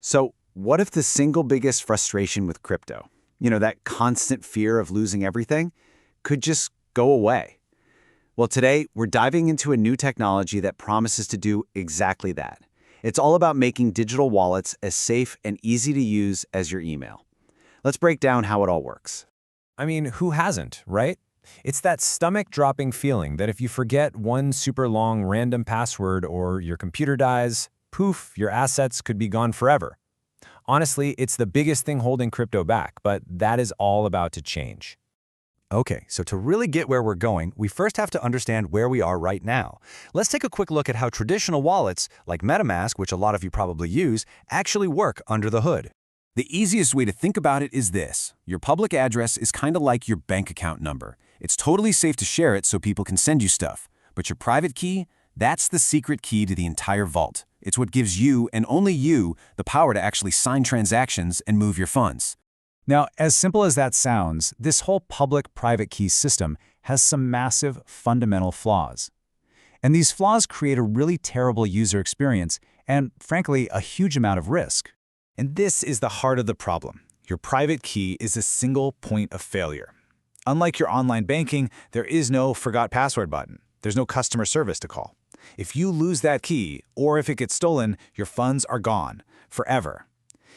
So, what if the single biggest frustration with crypto, that constant fear of losing everything, could just go away? Well, today we're diving into a new technology that promises to do exactly that. It's all about making digital wallets as safe and easy to use as your email. Let's break down how it all works. I mean, who hasn't, right? It's that stomach-dropping feeling that if you forget one super long random password or your computer dies, poof, your assets could be gone forever. Honestly, it's the biggest thing holding crypto back, but that is all about to change. Okay, so to really get where we're going, we first have to understand where we are right now. Let's take a quick look at how traditional wallets, like MetaMask, which a lot of you probably use, actually work under the hood. The easiest way to think about it is this. Your public address is kind of like your bank account number. It's totally safe to share it so people can send you stuff. But your private key, that's the secret key to the entire vault. It's what gives you, and only you, the power to actually sign transactions and move your funds. Now, as simple as that sounds, this whole public-private key system has some massive fundamental flaws. And these flaws create a really terrible user experience and, frankly, a huge amount of risk. And this is the heart of the problem. Your private key is a single point of failure. Unlike your online banking, there is no forgot password button. There's no customer service to call. If you lose that key, or if it gets stolen, your funds are gone, forever.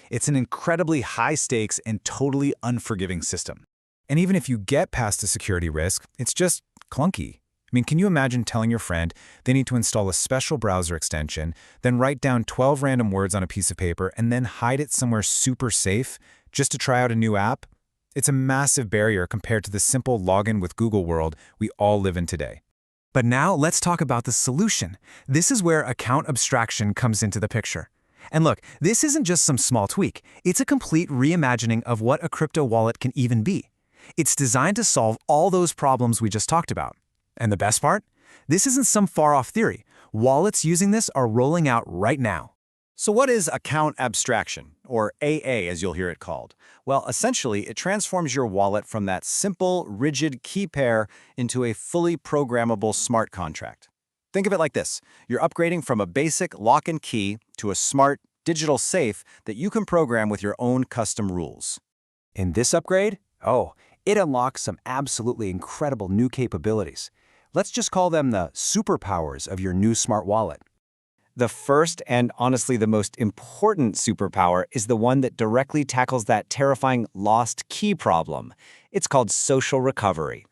It's an incredibly high-stakes and totally unforgiving system. And even if you get past the security risk, it's just clunky. I mean, can you imagine telling your friend they need to install a special browser extension, then write down 12 random words on a piece of paper, and then hide it somewhere super safe just to try out a new app? It's a massive barrier compared to the simple login with Google world we all live in today. But now let's talk about the solution. This is where account abstraction comes into the picture. And look, this isn't just some small tweak. It's a complete reimagining of what a crypto wallet can even be. It's designed to solve all those problems we just talked about. And the best part? This isn't some far-off theory. Wallets using this are rolling out right now. So what is account abstraction, or AA as you'll hear it called? Well, essentially, it transforms your wallet from that simple, rigid key pair into a fully programmable smart contract. Think of it like this. You're upgrading from a basic lock and key to a smart, digital safe that you can program with your own custom rules. In this upgrade, it unlocks some absolutely incredible new capabilities. Let's just call them the superpowers of your new smart wallet. The first and honestly the most important superpower is the one that directly tackles that terrifying lost key problem. It's called social recovery.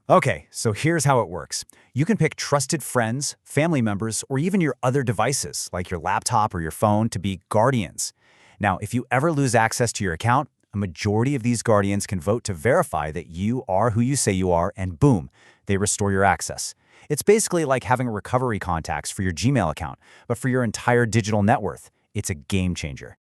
Okay, so here's how it works. You can pick trusted friends, family members, or even your other devices, like your laptop or your phone, to be guardians. Now, if you ever lose access to your account, a majority of these guardians can vote to verify that you are who you say you are, and boom, they restore your access. It's basically like having recovery contacts for your Gmail account, but for your entire digital net worth. It's a game changer.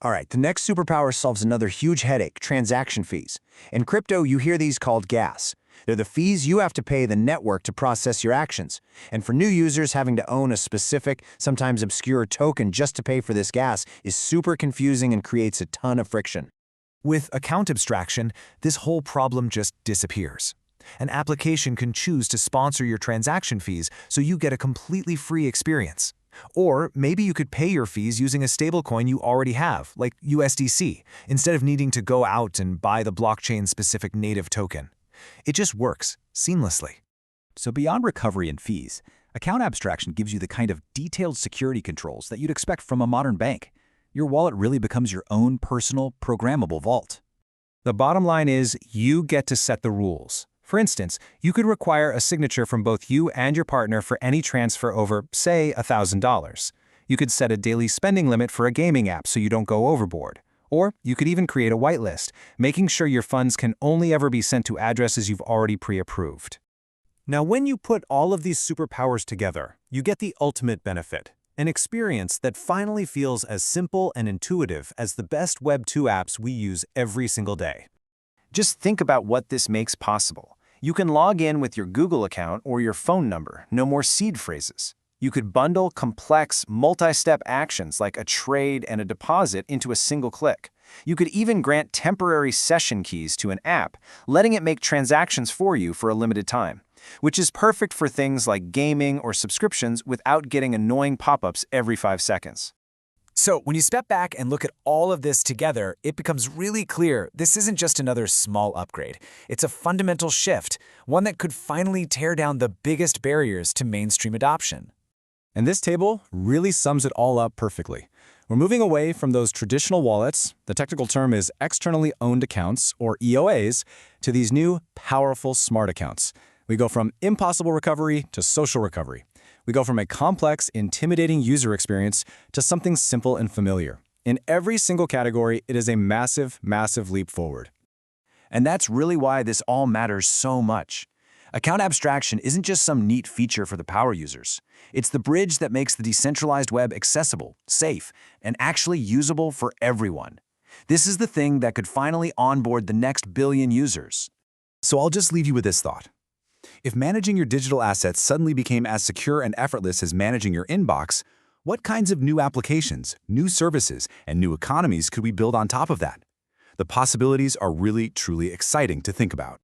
All right, the next superpower solves another huge headache, transaction fees. In crypto, you hear these called gas. They're the fees you have to pay the network to process your actions. And for new users, having to own a specific, sometimes obscure token just to pay for this gas is super confusing and creates a ton of friction. With account abstraction, this whole problem just disappears. An application can choose to sponsor your transaction fees so you get a completely free experience. Or maybe you could pay your fees using a stablecoin you already have, like USDC, instead of needing to go out and buy the blockchain-specific native token. It just works seamlessly. So beyond recovery and fees, account abstraction gives you the kind of detailed security controls that you'd expect from a modern bank. Your wallet really becomes your own personal, programmable vault. The bottom line is you get to set the rules. For instance, you could require a signature from both you and your partner for any transfer over, say, $1,000. You could set a daily spending limit for a gaming app so you don't go overboard. Or you could even create a whitelist, making sure your funds can only ever be sent to addresses you've already pre-approved. Now, when you put all of these superpowers together, you get the ultimate benefit, an experience that finally feels as simple and intuitive as the best Web 2 apps we use every single day. Just think about what this makes possible. You can log in with your Google account or your phone number, no more seed phrases. You could bundle complex, multi-step actions like a trade and a deposit into a single click. You could even grant temporary session keys to an app, letting it make transactions for you for a limited time, which is perfect for things like gaming or subscriptions without getting annoying pop-ups every 5 seconds. So when you step back and look at all of this together, it becomes really clear this isn't just another small upgrade. It's a fundamental shift, one that could finally tear down the biggest barriers to mainstream adoption. And this table really sums it all up perfectly. We're moving away from those traditional wallets, the technical term is externally owned accounts, or EOAs, to these new, powerful smart accounts. We go from impossible recovery to social recovery. We go from a complex, intimidating user experience to something simple and familiar. In every single category, it is a massive, massive leap forward. And that's really why this all matters so much. Account abstraction isn't just some neat feature for the power users. It's the bridge that makes the decentralized web accessible, safe, and actually usable for everyone. This is the thing that could finally onboard the next billion users. So I'll just leave you with this thought. If managing your digital assets suddenly became as secure and effortless as managing your inbox, what kinds of new applications, new services, and new economies could we build on top of that? The possibilities are really, truly exciting to think about.